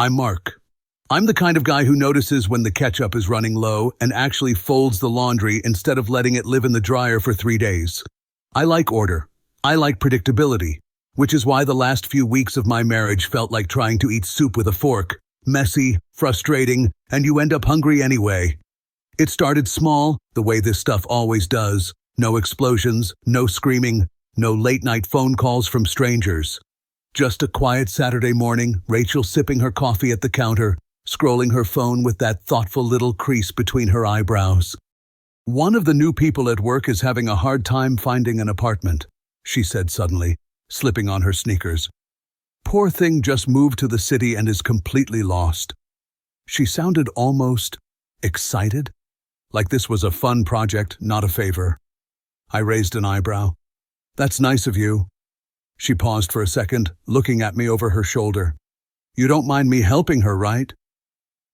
I'm Mark. I'm the kind of guy who notices when the ketchup is running low and actually folds the laundry instead of letting it live in the dryer for 3 days. I like order. I like predictability, which is why the last few weeks of my marriage felt like trying to eat soup with a fork. Messy, frustrating, and you end up hungry anyway. It started small, the way this stuff always does. No explosions, no screaming, no late-night phone calls from strangers. Just a quiet Saturday morning, Rachel sipping her coffee at the counter, scrolling her phone with that thoughtful little crease between her eyebrows. "One of the new people at work is having a hard time finding an apartment," she said suddenly, slipping on her sneakers. "Poor thing just moved to the city and is completely lost." She sounded almost excited, like this was a fun project, not a favor. I raised an eyebrow. "That's nice of you." She paused for a second, looking at me over her shoulder. "You don't mind me helping her, right?"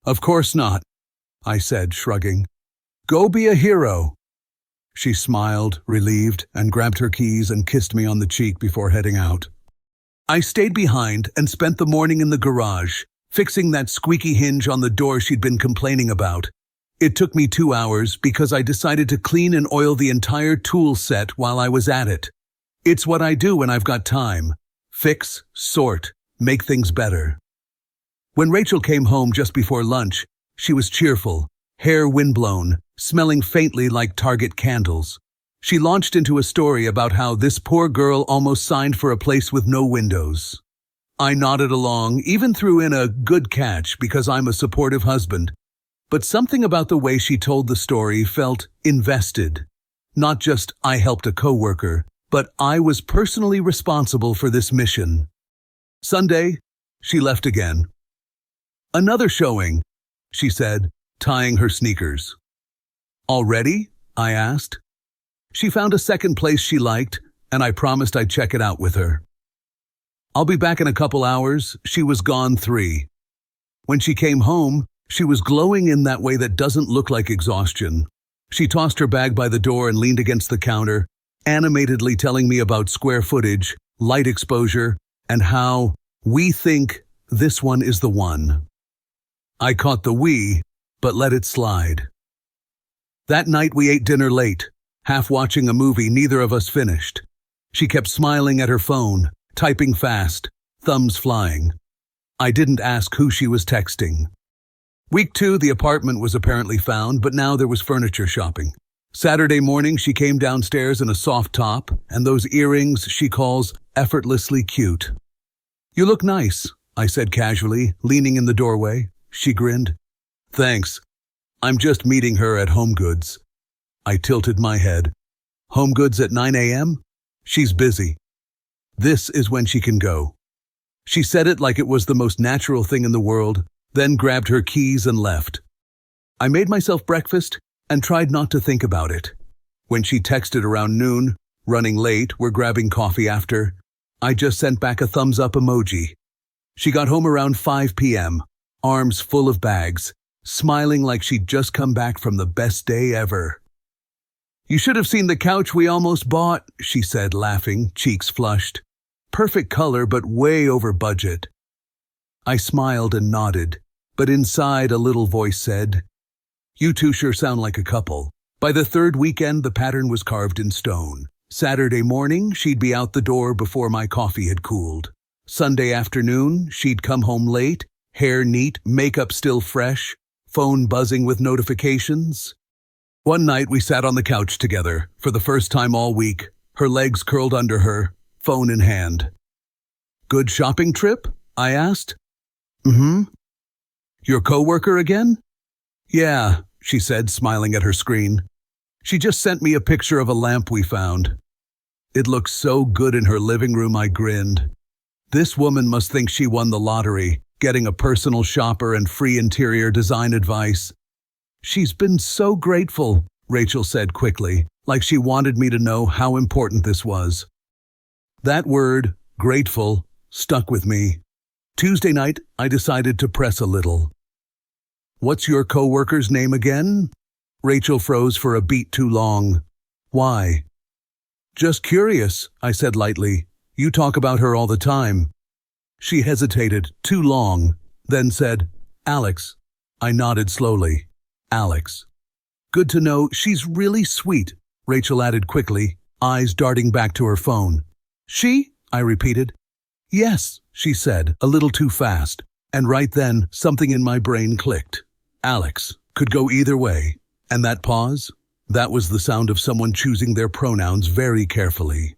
"Of course not," I said, shrugging. "Go be a hero." She smiled, relieved, and grabbed her keys and kissed me on the cheek before heading out. I stayed behind and spent the morning in the garage, fixing that squeaky hinge on the door she'd been complaining about. It took me 2 hours because I decided to clean and oil the entire tool set while I was at it. It's what I do when I've got time. Fix, sort, make things better. When Rachel came home just before lunch, she was cheerful, hair windblown, smelling faintly like Target candles. She launched into a story about how this poor girl almost signed for a place with no windows. I nodded along, even threw in a good catch because I'm a supportive husband. But something about the way she told the story felt invested. Not just I helped a coworker, but I was personally responsible for this mission. Sunday, she left again. "Another showing," she said, tying her sneakers. "Already?" I asked. She found a second place she liked, and I promised I'd check it out with her. "I'll be back in a couple hours." She was gone 3. When she came home, she was glowing in that way that doesn't look like exhaustion. She tossed her bag by the door and leaned against the counter, animatedly telling me about square footage, light exposure, and how we think this one is the one. I caught the "we," but let it slide. That night we ate dinner late, half watching a movie neither of us finished. She kept smiling at her phone, typing fast, thumbs flying. I didn't ask who she was texting. Week 2, the apartment was apparently found, but now there was furniture shopping. Saturday morning, she came downstairs in a soft top and those earrings she calls effortlessly cute. "You look nice," I said casually, leaning in the doorway. She grinned. "Thanks. I'm just meeting her at HomeGoods." I tilted my head. "HomeGoods at 9 a.m.? She's busy. This is when she can go." She said it like it was the most natural thing in the world, then grabbed her keys and left. I made myself breakfast and tried not to think about it. When she texted around noon, "Running late, we're grabbing coffee after," I just sent back a thumbs up emoji. She got home around 5 p.m., arms full of bags, smiling like she'd just come back from the best day ever. "You should have seen the couch we almost bought," she said, laughing, cheeks flushed. "Perfect color, but way over budget." I smiled and nodded, but inside a little voice said, "You two sure sound like a couple." By the 3rd weekend, the pattern was carved in stone. Saturday morning, she'd be out the door before my coffee had cooled. Sunday afternoon, she'd come home late, hair neat, makeup still fresh, phone buzzing with notifications. One night we sat on the couch together, for the first time all week, her legs curled under her, phone in hand. "Good shopping trip?" I asked. "Mm-hmm." "Your coworker again?" "Yeah," she said, smiling at her screen. "She just sent me a picture of a lamp we found. It looks so good in her living room," I grinned. This woman must think she won the lottery, getting a personal shopper and free interior design advice. "She's been so grateful," Rachel said quickly, like she wanted me to know how important this was. That word, grateful, stuck with me. Tuesday night, I decided to press a little. "What's your coworker's name again?" Rachel froze for a beat too long. "Why?" "Just curious," I said lightly. "You talk about her all the time." She hesitated, too long. then said, "Alex." I nodded slowly. "Alex." "Good to know. She's really sweet," Rachel added quickly, eyes darting back to her phone. "She?" I repeated. "Yes," she said, a little too fast, and right then something in my brain clicked. Alex could go either way, and that pause? That was the sound of someone choosing their pronouns very carefully.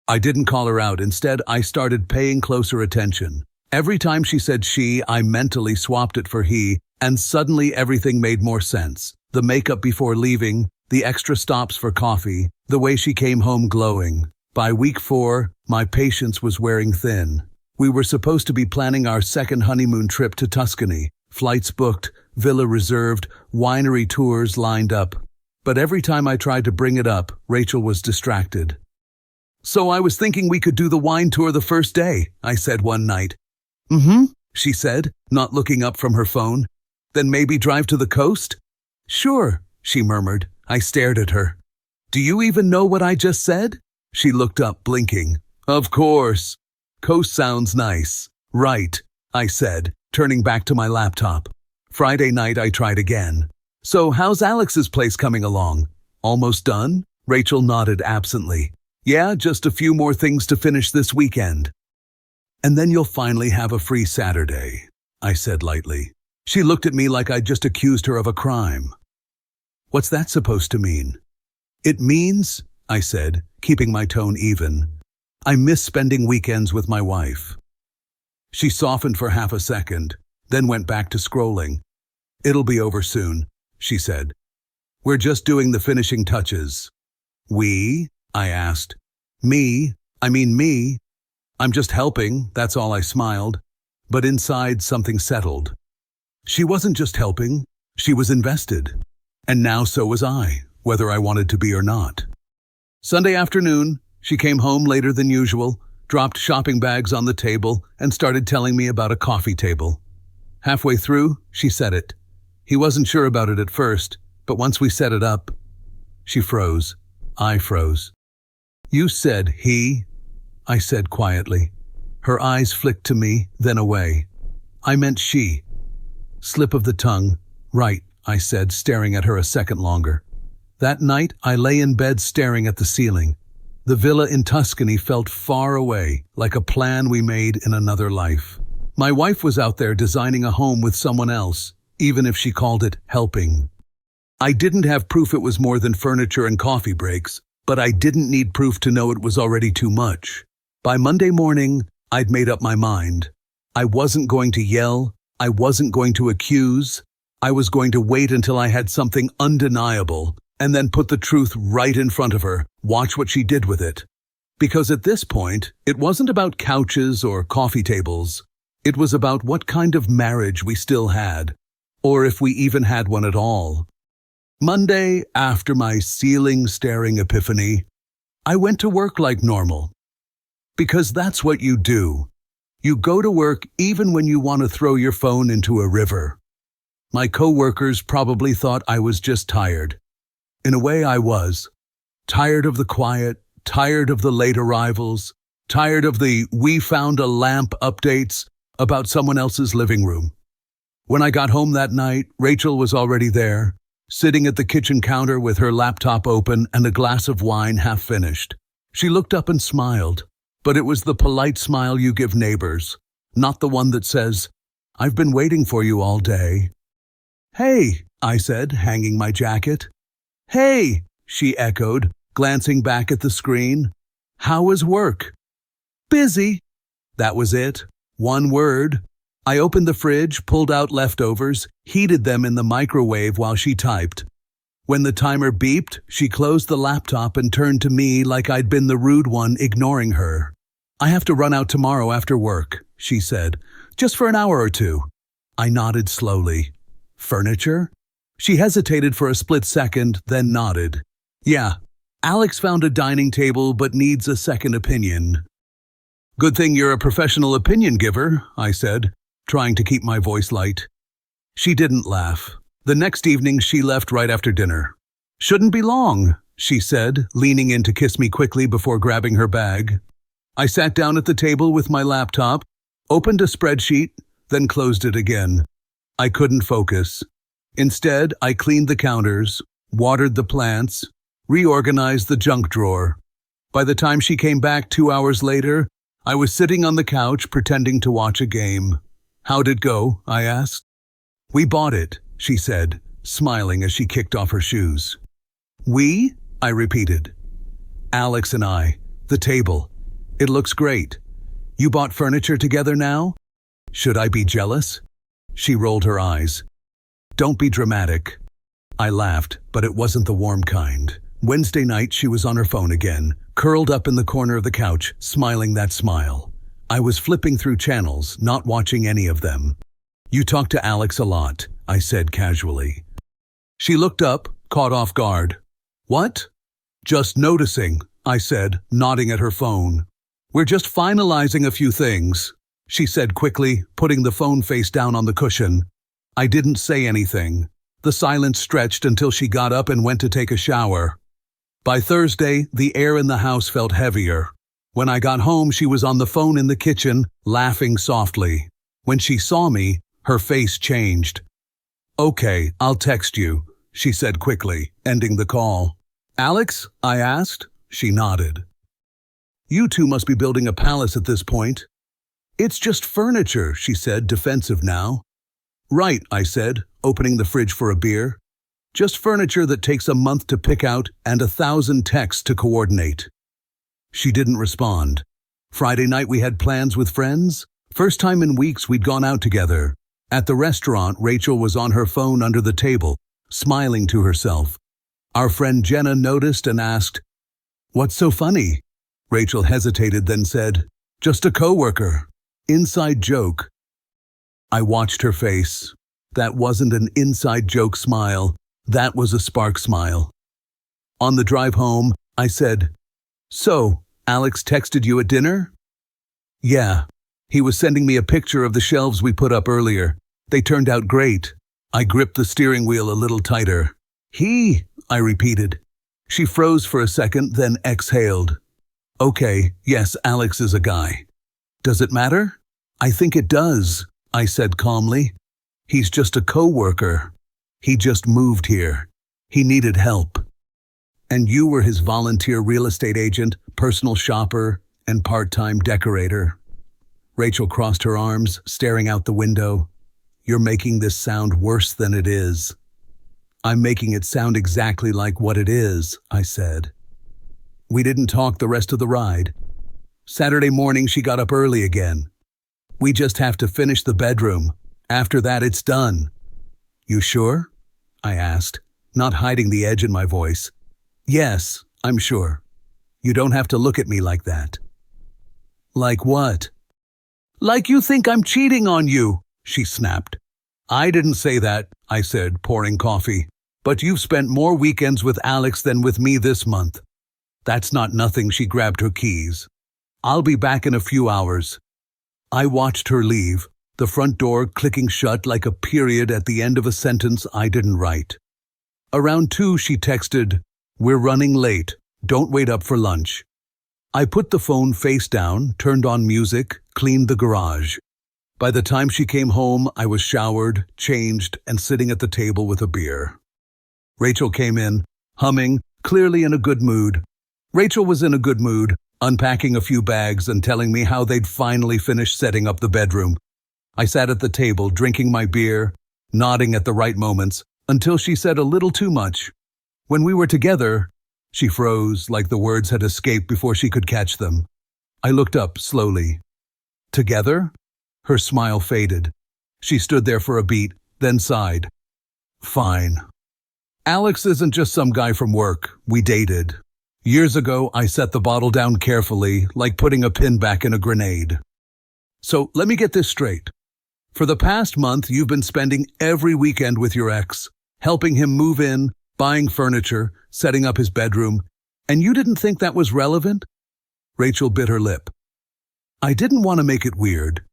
I didn't call her out. Instead, I started paying closer attention. Every time she said she, I mentally swapped it for he, and suddenly everything made more sense. The makeup before leaving, the extra stops for coffee, the way she came home glowing. By week 4, my patience was wearing thin. We were supposed to be planning our second honeymoon trip to Tuscany. Flights booked, villa reserved, winery tours lined up. But every time I tried to bring it up, Rachel was distracted. "So I was thinking we could do the wine tour the first day," I said one night. "Mm-hmm," she said, not looking up from her phone. "Then maybe drive to the coast?" "Sure," she murmured. I stared at her. "Do you even know what I just said?" She looked up, blinking. "Of course. Coast sounds nice." "Right," I said, turning back to my laptop. Friday night I tried again. "So how's Alex's place coming along?" "Almost done?" Rachel nodded absently. "Yeah, just a few more things to finish this weekend." "And then you'll finally have a free Saturday," I said lightly. She looked at me like I'd just accused her of a crime. "What's that supposed to mean?" "It means," I said, keeping my tone even, "I miss spending weekends with my wife." She softened for half a second, then went back to scrolling. "It'll be over soon," she said. "We're just doing the finishing touches." "We?" I asked. Me? I'm just helping, that's all." I smiled. But inside something settled. She wasn't just helping, she was invested. And now so was I, whether I wanted to be or not. Sunday afternoon, she came home later than usual, dropped shopping bags on the table, and started telling me about a coffee table. Halfway through, she said it. He wasn't sure about it at first, but once we set it up, she froze. I froze. "You said he," I said quietly. Her eyes flicked to me, then away. "I meant she." Slip of the tongue. "Right," I said, staring at her a second longer. That night, I lay in bed staring at the ceiling. The villa in Tuscany felt far away, like a plan we made in another life. My wife was out there designing a home with someone else, even if she called it helping. I didn't have proof it was more than furniture and coffee breaks, but I didn't need proof to know it was already too much. By Monday morning, I'd made up my mind. I wasn't going to yell, I wasn't going to accuse, I was going to wait until I had something undeniable, and then put the truth right in front of her, watch what she did with it. Because at this point, it wasn't about couches or coffee tables. It was about what kind of marriage we still had, or if we even had one at all. Monday, after my ceiling-staring epiphany, I went to work like normal. Because that's what you do. You go to work even when you want to throw your phone into a river. My coworkers probably thought I was just tired. In a way, I was. Tired of the quiet, tired of the late arrivals, tired of the "we found a lamp" updates about someone else's living room. When I got home that night, Rachel was already there, sitting at the kitchen counter with her laptop open and a glass of wine half finished. She looked up and smiled, but it was the polite smile you give neighbors, not the one that says, "I've been waiting for you all day." "Hey," I said, hanging my jacket. "Hey," she echoed, glancing back at the screen. "How was work?" "Busy." That was it. One word. I opened the fridge, pulled out leftovers, heated them in the microwave while she typed. When the timer beeped, she closed the laptop and turned to me like I'd been the rude one ignoring her. "I have to run out tomorrow after work," she said. "Just for an hour or two." I nodded slowly. "Furniture?" She hesitated for a split second, then nodded. "Yeah, Alex found a dining table but needs a second opinion." "Good thing you're a professional opinion giver," I said, trying to keep my voice light. She didn't laugh. The next evening she left right after dinner. "Shouldn't be long," she said, leaning in to kiss me quickly before grabbing her bag. I sat down at the table with my laptop, opened a spreadsheet, then closed it again. I couldn't focus. Instead, I cleaned the counters, watered the plants, reorganized the junk drawer. By the time she came back 2 hours later, I was sitting on the couch pretending to watch a game. "How'd it go?" I asked. "We bought it," she said, smiling as she kicked off her shoes. "We?" I repeated. "Alex and I. The table. It looks great. You bought furniture together now? Should I be jealous?" She rolled her eyes. "Don't be dramatic." I laughed, but it wasn't the warm kind. Wednesday night, she was on her phone again, curled up in the corner of the couch, smiling that smile. I was flipping through channels, not watching any of them. "You talk to Alex a lot," I said casually. She looked up, caught off guard. "What?" "Just noticing," I said, nodding at her phone. "We're just finalizing a few things," she said quickly, putting the phone face down on the cushion. I didn't say anything. The silence stretched until she got up and went to take a shower. By Thursday, the air in the house felt heavier. When I got home, she was on the phone in the kitchen, laughing softly. When she saw me, her face changed. "Okay, I'll text you," she said quickly, ending the call. "Alex?" I asked. She nodded. "You two must be building a palace at this point." "It's just furniture," she said, defensive now. "Right," I said, opening the fridge for a beer. "Just furniture that takes a month to pick out and 1,000 texts to coordinate." She didn't respond. Friday night we had plans with friends. First time in weeks we'd gone out together. At the restaurant, Rachel was on her phone under the table, smiling to herself. Our friend Jenna noticed and asked, "What's so funny?" Rachel hesitated, then said, "Just a coworker. Inside joke." I watched her face. That wasn't an inside joke smile. That was a spark smile. On the drive home, I said, "So, Alex texted you at dinner?" "Yeah. He was sending me a picture of the shelves we put up earlier. They turned out great." I gripped the steering wheel a little tighter. "He," I repeated. She froze for a second, then exhaled. "Okay, yes, Alex is a guy." "Does it matter?" "I think it does," I said calmly. "He's just a coworker. He just moved here. He needed help. And you were his volunteer real estate agent, personal shopper, and part-time decorator." Rachel crossed her arms, staring out the window. "You're making this sound worse than it is." "I'm making it sound exactly like what it is," I said. We didn't talk the rest of the ride. Saturday morning, she got up early again. "We just have to finish the bedroom. After that, it's done." "You sure?" I asked, not hiding the edge in my voice. "Yes, I'm sure. You don't have to look at me like that." "Like what?" "Like you think I'm cheating on you," she snapped. "I didn't say that," I said, pouring coffee. "But you've spent more weekends with Alex than with me this month." "That's not nothing," she grabbed her keys. "I'll be back in a few hours." I watched her leave, the front door clicking shut like a period at the end of a sentence I didn't write. Around 2, she texted, "We're running late. Don't wait up for lunch." I put the phone face down, turned on music, cleaned the garage. By the time she came home, I was showered, changed, and sitting at the table with a beer. Rachel came in, humming, clearly in a good mood. Rachel was in a good mood, unpacking a few bags and telling me how they'd finally finished setting up the bedroom. I sat at the table, drinking my beer, nodding at the right moments, until she said a little too much. When we were together, she froze like the words had escaped before she could catch them. I looked up slowly. "Together?" Her smile faded. She stood there for a beat, then sighed. "Fine. Alex isn't just some guy from work. We dated. Years ago, I set the bottle down carefully, like putting a pin back in a grenade. So let me get this straight. For the past month, you've been spending every weekend with your ex, helping him move in, buying furniture, setting up his bedroom, and you didn't think that was relevant?" Rachel bit her lip. "I didn't want to make it weird.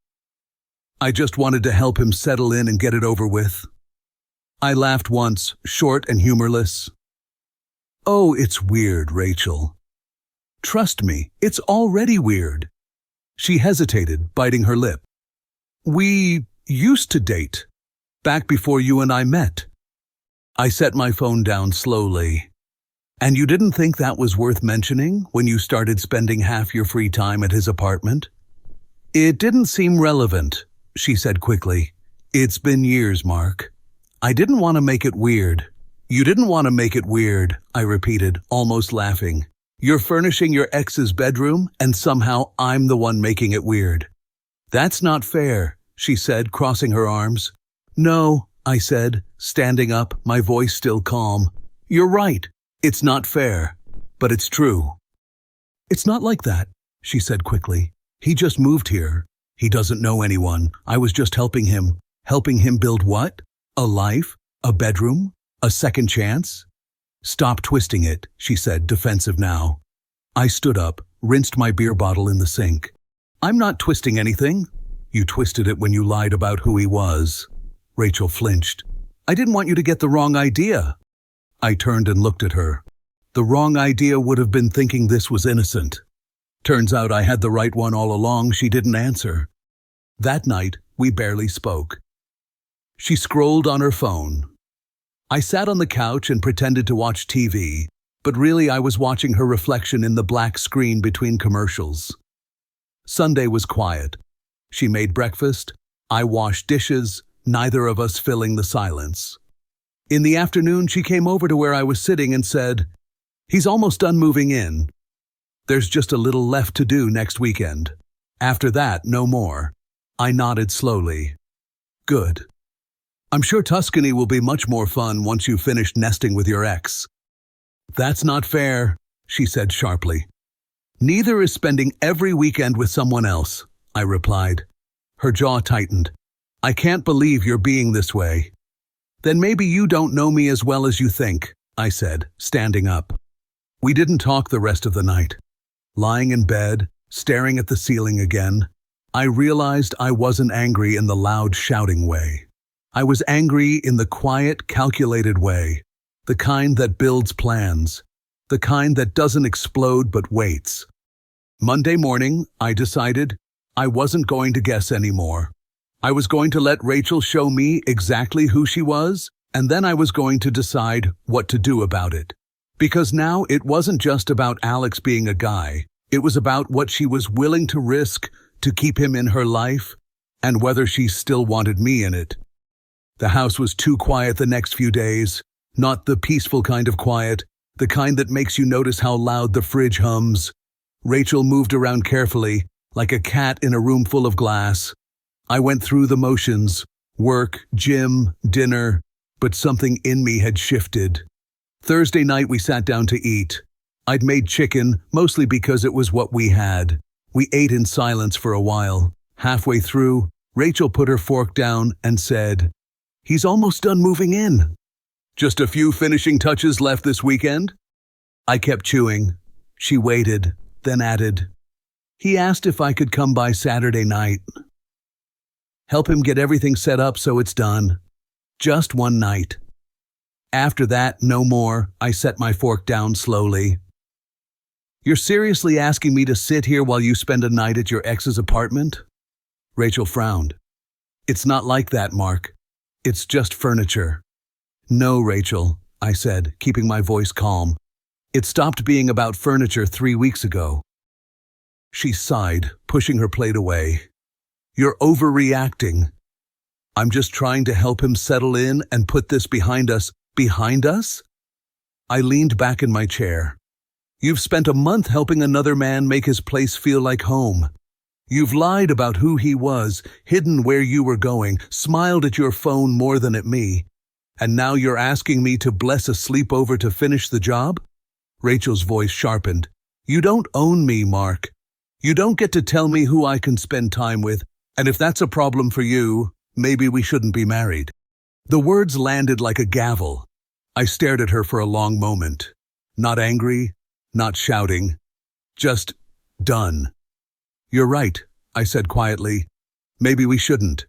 I just wanted to help him settle in and get it over with." I laughed once, short and humorless. "Oh, it's weird, Rachel. Trust me, it's already weird." She hesitated, biting her lip. Used to date. Back before you and I met. I set my phone down slowly. And you didn't think that was worth mentioning when you started spending half your free time at his apartment? It didn't seem relevant, she said quickly. It's been years, Mark. I didn't want to make it weird. You didn't want to make it weird, I repeated, almost laughing. You're furnishing your ex's bedroom, and somehow I'm the one making it weird. That's not fair, she said, crossing her arms. No, I said, standing up, my voice still calm. You're right. It's not fair, but it's true. It's not like that, she said quickly. He just moved here. He doesn't know anyone. I was just helping him. Helping him build what? A life? A bedroom? A second chance? Stop twisting it, she said, defensive now. I stood up, rinsed my beer bottle in the sink. I'm not twisting anything. You twisted it when you lied about who he was. Rachel flinched. I didn't want you to get the wrong idea. I turned and looked at her. The wrong idea would have been thinking this was innocent. Turns out I had the right one all along. She didn't answer. That night, we barely spoke. She scrolled on her phone. I sat on the couch and pretended to watch TV, but really I was watching her reflection in the black screen between commercials. Sunday was quiet. She made breakfast. I washed dishes, neither of us filling the silence. In the afternoon, she came over to where I was sitting and said, He's almost done moving in. There's just a little left to do next weekend. After that, no more. I nodded slowly. Good. I'm sure Tuscany will be much more fun once you've finished nesting with your ex. That's not fair, she said sharply. Neither is spending every weekend with someone else, I replied. Her jaw tightened. I can't believe you're being this way. Then maybe you don't know me as well as you think, I said, standing up. We didn't talk the rest of the night. Lying in bed, staring at the ceiling again, I realized I wasn't angry in the loud shouting way. I was angry in the quiet, calculated way, the kind that builds plans, the kind that doesn't explode but waits. Monday morning, I decided I wasn't going to guess anymore. I was going to let Rachel show me exactly who she was, and then I was going to decide what to do about it. Because now it wasn't just about Alex being a guy, it was about what she was willing to risk to keep him in her life, and whether she still wanted me in it. The house was too quiet the next few days, not the peaceful kind of quiet, the kind that makes you notice how loud the fridge hums. Rachel moved around carefully, like a cat in a room full of glass. I went through the motions, work, gym, dinner, but something in me had shifted. Thursday night we sat down to eat. I'd made chicken, mostly because it was what we had. We ate in silence for a while. Halfway through, Rachel put her fork down and said, He's almost done moving in. Just a few finishing touches left this weekend? I kept chewing. She waited, then added, He asked if I could come by Saturday night. Help him get everything set up so it's done. Just one night. After that, no more. I set my fork down slowly. You're seriously asking me to sit here while you spend a night at your ex's apartment? Rachel frowned. It's not like that, Mark. It's just furniture. No, Rachel, I said, keeping my voice calm. It stopped being about furniture 3 weeks ago. She sighed, pushing her plate away. You're overreacting. I'm just trying to help him settle in and put this behind us. Behind us? I leaned back in my chair. You've spent a month helping another man make his place feel like home. You've lied about who he was, hidden where you were going, smiled at your phone more than at me. And now you're asking me to bless a sleepover to finish the job? Rachel's voice sharpened. You don't own me, Mark. You don't get to tell me who I can spend time with, and if that's a problem for you, maybe we shouldn't be married. The words landed like a gavel. I stared at her for a long moment. Not angry, not shouting, just done. You're right, I said quietly. Maybe we shouldn't.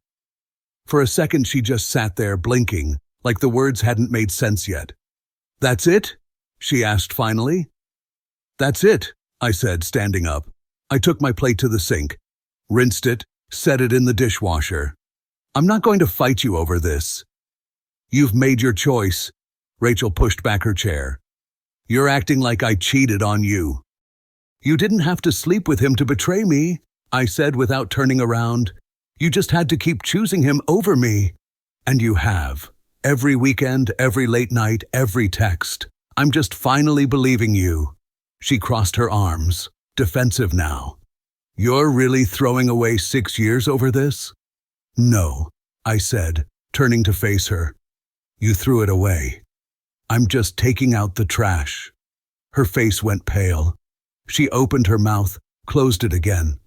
For a second she just sat there blinking, like the words hadn't made sense yet. That's it? She asked finally. That's it, I said, standing up. I took my plate to the sink, rinsed it, set it in the dishwasher. I'm not going to fight you over this. You've made your choice. Rachel pushed back her chair. You're acting like I cheated on you. You didn't have to sleep with him to betray me, I said without turning around. You just had to keep choosing him over me. And you have. Every weekend, every late night, every text. I'm just finally believing you. She crossed her arms, defensive now. You're really throwing away 6 years over this? No, I said, turning to face her. You threw it away. I'm just taking out the trash. Her face went pale. She opened her mouth, closed it again.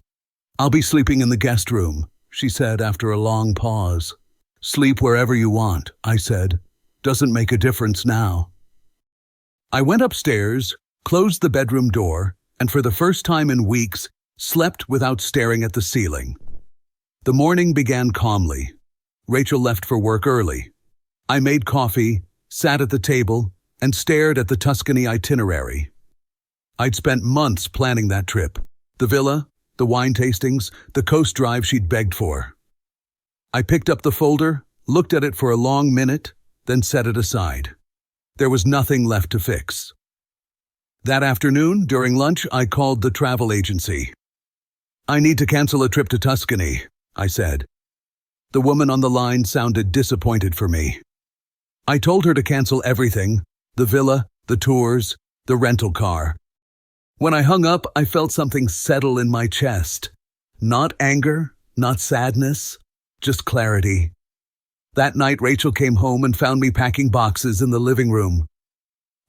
I'll be sleeping in the guest room, she said after a long pause. Sleep wherever you want, I said. Doesn't make a difference now. I went upstairs, closed the bedroom door, and for the first time in weeks, slept without staring at the ceiling. The morning began calmly. Rachel left for work early. I made coffee, sat at the table, and stared at the Tuscany itinerary. I'd spent months planning that trip. The villa, the wine tastings, the coast drive she'd begged for. I picked up the folder, looked at it for a long minute, then set it aside. There was nothing left to fix. That afternoon, during lunch, I called the travel agency. I need to cancel a trip to Tuscany, I said. The woman on the line sounded disappointed for me. I told her to cancel everything, the villa, the tours, the rental car. When I hung up, I felt something settle in my chest. Not anger, not sadness, just clarity. That night, Rachel came home and found me packing boxes in the living room.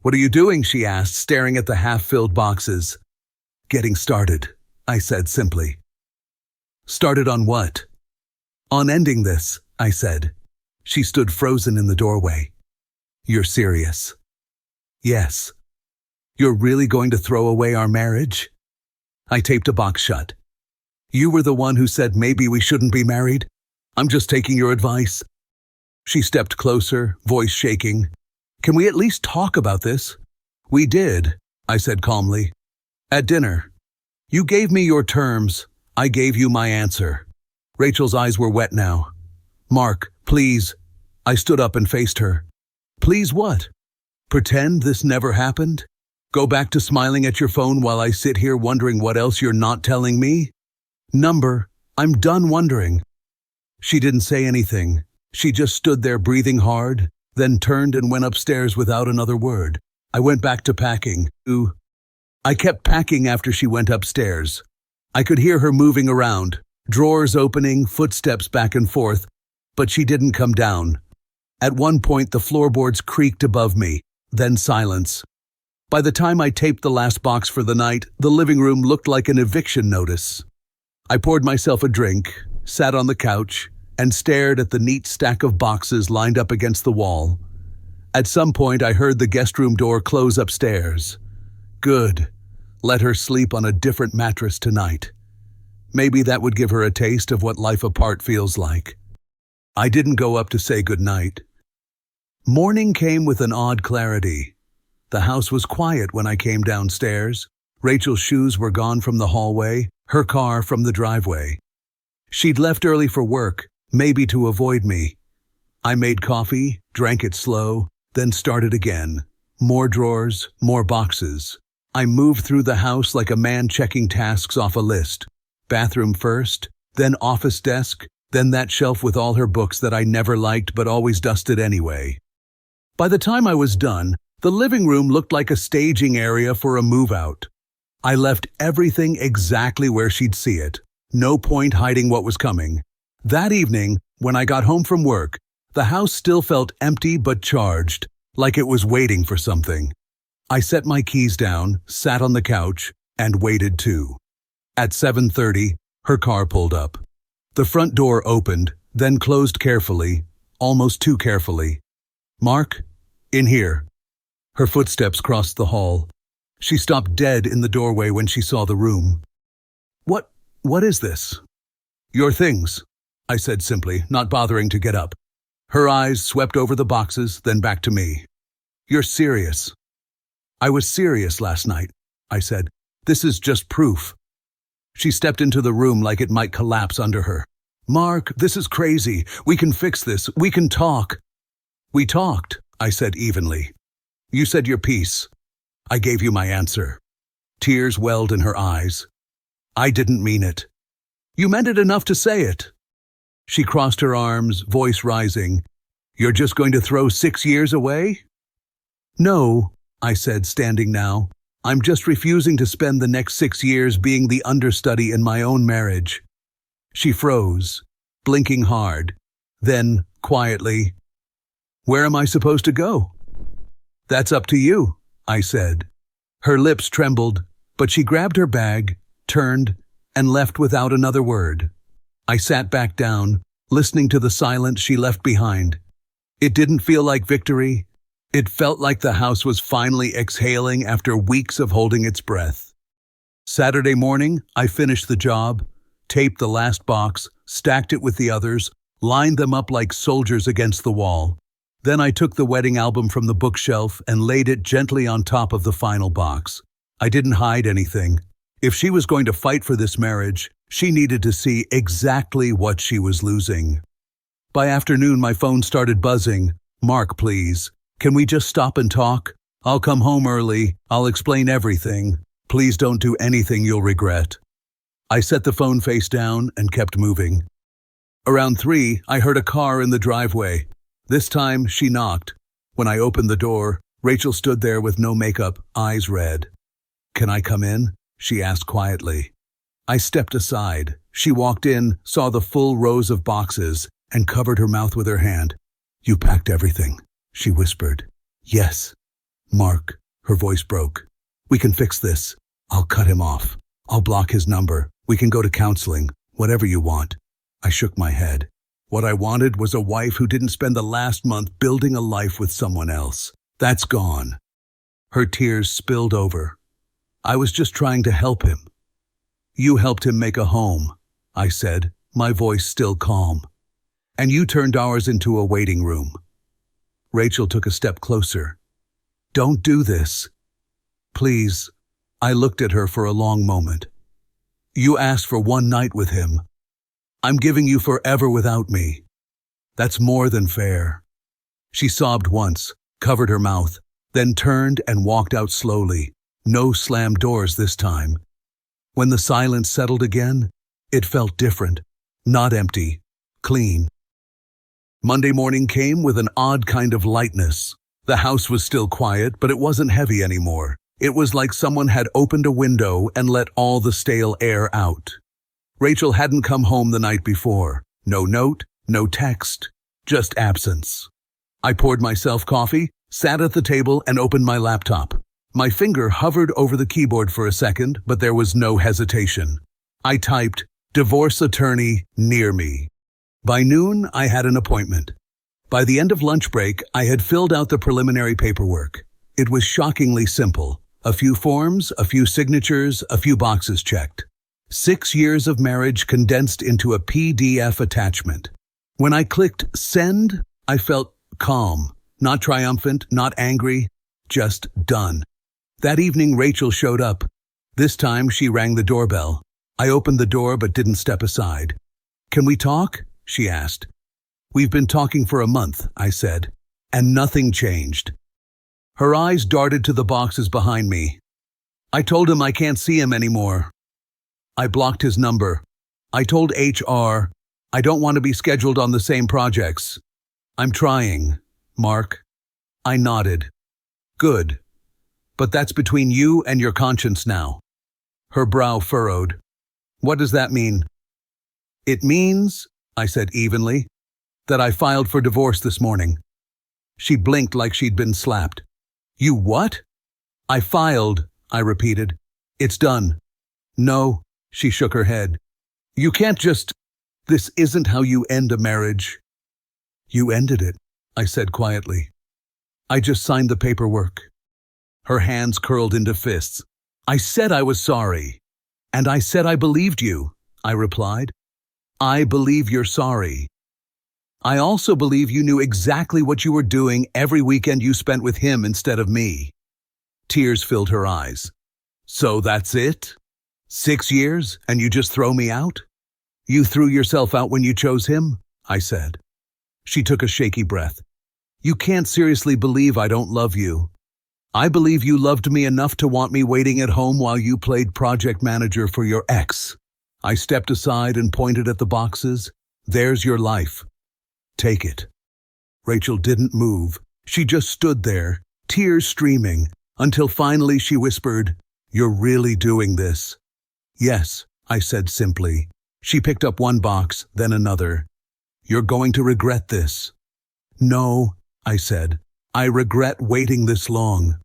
What are you doing? She asked, staring at the half-filled boxes. Getting started, I said simply. Started on what? On ending this, I said. She stood frozen in the doorway. You're serious? Yes. You're really going to throw away our marriage? I taped a box shut. You were the one who said maybe we shouldn't be married. I'm just taking your advice. She stepped closer, voice shaking. Can we at least talk about this? We did, I said calmly. At dinner. You gave me your terms. I gave you my answer. Rachel's eyes were wet now. Mark, please. I stood up and faced her. Please what? Pretend this never happened? Go back to smiling at your phone while I sit here wondering what else you're not telling me? Number, I'm done wondering. She didn't say anything. She just stood there breathing hard, then turned and went upstairs without another word. I went back to packing. I kept packing after she went upstairs. I could hear her moving around, drawers opening, footsteps back and forth, but she didn't come down. At one point, the floorboards creaked above me, then silence. By the time I taped the last box for the night, the living room looked like an eviction notice. I poured myself a drink, sat on the couch, and stared at the neat stack of boxes lined up against the wall. At some point, I heard the guest room door close upstairs. Good. Let her sleep on a different mattress tonight. Maybe that would give her a taste of what life apart feels like. I didn't go up to say goodnight. Morning came with an odd clarity. The house was quiet when I came downstairs. Rachel's shoes were gone from the hallway, her car from the driveway. She'd left early for work, maybe to avoid me. I made coffee, drank it slow, then started again. More drawers, more boxes. I moved through the house like a man checking tasks off a list. Bathroom first, then office desk, then that shelf with all her books that I never liked but always dusted anyway. By the time I was done, the living room looked like a staging area for a move-out. I left everything exactly where she'd see it. No point hiding what was coming. That evening, when I got home from work, the house still felt empty but charged, like it was waiting for something. I set my keys down, sat on the couch, and waited too. At 7:30, her car pulled up. The front door opened, then closed carefully, almost too carefully. Mark, in here. Her footsteps crossed the hall. She stopped dead in the doorway when she saw the room. What is this? Your things, I said simply, not bothering to get up. Her eyes swept over the boxes, then back to me. You're serious. I was serious last night, I said. This is just proof. She stepped into the room like it might collapse under her. Mark, this is crazy. We can fix this. We can talk. We talked, I said evenly. You said your piece. I gave you my answer. Tears welled in her eyes. I didn't mean it. You meant it enough to say it. She crossed her arms, voice rising. You're just going to throw 6 years away? No, I said, standing now. I'm just refusing to spend the next 6 years being the understudy in my own marriage. She froze, blinking hard. Then, quietly, where am I supposed to go? That's up to you, I said. Her lips trembled, but she grabbed her bag, turned, and left without another word. I sat back down, listening to the silence she left behind. It didn't feel like victory. It felt like the house was finally exhaling after weeks of holding its breath. Saturday morning, I finished the job, taped the last box, stacked it with the others, lined them up like soldiers against the wall. Then I took the wedding album from the bookshelf and laid it gently on top of the final box. I didn't hide anything. If she was going to fight for this marriage, she needed to see exactly what she was losing. By afternoon, my phone started buzzing. Mark, please. Can we just stop and talk? I'll come home early. I'll explain everything. Please don't do anything you'll regret. I set the phone face down and kept moving. Around 3, I heard a car in the driveway. This time, she knocked. When I opened the door, Rachel stood there with no makeup, eyes red. Can I come in? She asked quietly. I stepped aside. She walked in, saw the full rows of boxes, and covered her mouth with her hand. You packed everything, she whispered. Yes. Mark, her voice broke. We can fix this. I'll cut him off. I'll block his number. We can go to counseling. Whatever you want. I shook my head. What I wanted was a wife who didn't spend the last month building a life with someone else. That's gone. Her tears spilled over. I was just trying to help him. You helped him make a home, I said, my voice still calm. And you turned ours into a waiting room. Rachel took a step closer. Don't do this. Please. I looked at her for a long moment. You asked for one night with him. I'm giving you forever without me. That's more than fair. She sobbed once, covered her mouth, then turned and walked out slowly. No slammed doors this time. When the silence settled again, it felt different. Not empty, clean. Monday morning came with an odd kind of lightness. The house was still quiet, but it wasn't heavy anymore. It was like someone had opened a window and let all the stale air out. Rachel hadn't come home the night before. No note, no text, just absence. I poured myself coffee, sat at the table, and opened my laptop. My finger hovered over the keyboard for a second, but there was no hesitation. I typed, "Divorce attorney near me." By noon, I had an appointment. By the end of lunch break, I had filled out the preliminary paperwork. It was shockingly simple. A few forms, a few signatures, a few boxes checked. 6 years of marriage condensed into a PDF attachment. When I clicked send, I felt calm, not triumphant, not angry, just done. That evening, Rachel showed up. This time, she rang the doorbell. I opened the door but didn't step aside. Can we talk? She asked. We've been talking for a month, I said, and nothing changed. Her eyes darted to the boxes behind me. I told him I can't see him anymore. I blocked his number. I told HR, I don't want to be scheduled on the same projects. I'm trying, Mark. I nodded. Good. But that's between you and your conscience now. Her brow furrowed. What does that mean? It means, I said evenly, that I filed for divorce this morning. She blinked like she'd been slapped. You what? I filed, I repeated. It's done. No, she shook her head. You can't just... This isn't how you end a marriage. You ended it, I said quietly. I just signed the paperwork. Her hands curled into fists. I said I was sorry. And I said I believed you, I replied. I believe you're sorry. I also believe you knew exactly what you were doing every weekend you spent with him instead of me. Tears filled her eyes. So that's it? 6 years and you just throw me out? You threw yourself out when you chose him? I said. She took a shaky breath. You can't seriously believe I don't love you. I believe you loved me enough to want me waiting at home while you played project manager for your ex. I stepped aside and pointed at the boxes. There's your life. Take it. Rachel didn't move. She just stood there, tears streaming, until finally she whispered, You're really doing this? Yes, I said simply. She picked up one box, then another. You're going to regret this. No, I said. I regret waiting this long.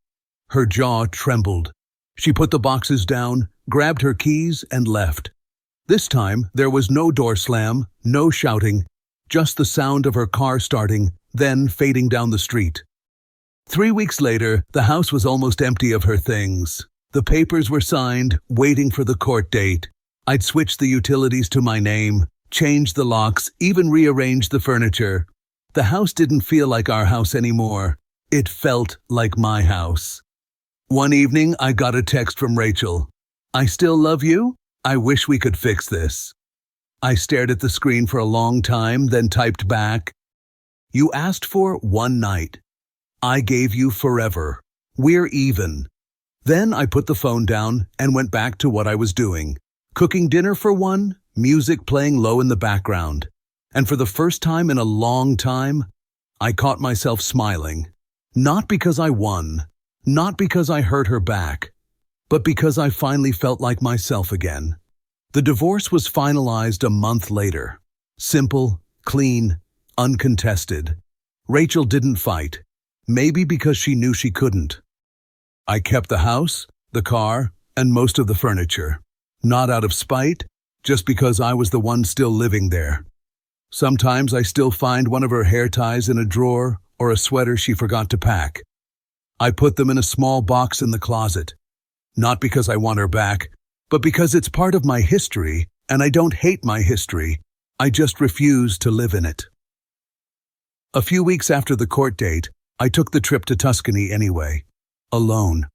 Her jaw trembled. She put the boxes down, grabbed her keys, and left. This time, there was no door slam, no shouting, just the sound of her car starting, then fading down the street. 3 weeks later, the house was almost empty of her things. The papers were signed, waiting for the court date. I'd switched the utilities to my name, changed the locks, even rearranged the furniture. The house didn't feel like our house anymore. It felt like my house. One evening, I got a text from Rachel. I still love you? I wish we could fix this. I stared at the screen for a long time, then typed back, You asked for one night. I gave you forever. We're even. Then I put the phone down and went back to what I was doing. Cooking dinner for one, music playing low in the background. And for the first time in a long time, I caught myself smiling. Not because I won, not because I hurt her back, but because I finally felt like myself again. The divorce was finalized a month later. Simple, clean, uncontested. Rachel didn't fight, maybe because she knew she couldn't. I kept the house, the car, and most of the furniture. Not out of spite, just because I was the one still living there. Sometimes I still find one of her hair ties in a drawer or a sweater she forgot to pack. I put them in a small box in the closet. Not because I want her back, but because it's part of my history, and I don't hate my history. I just refuse to live in it. A few weeks after the court date, I took the trip to Tuscany anyway, alone.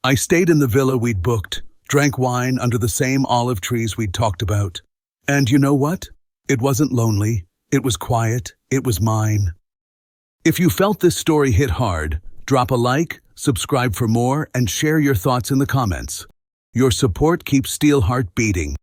I stayed in the villa we'd booked, drank wine under the same olive trees we'd talked about. And you know what? It wasn't lonely. It was quiet. It was mine. If you felt this story hit hard, drop a like, subscribe for more, and share your thoughts in the comments. Your support keeps Steelheart beating.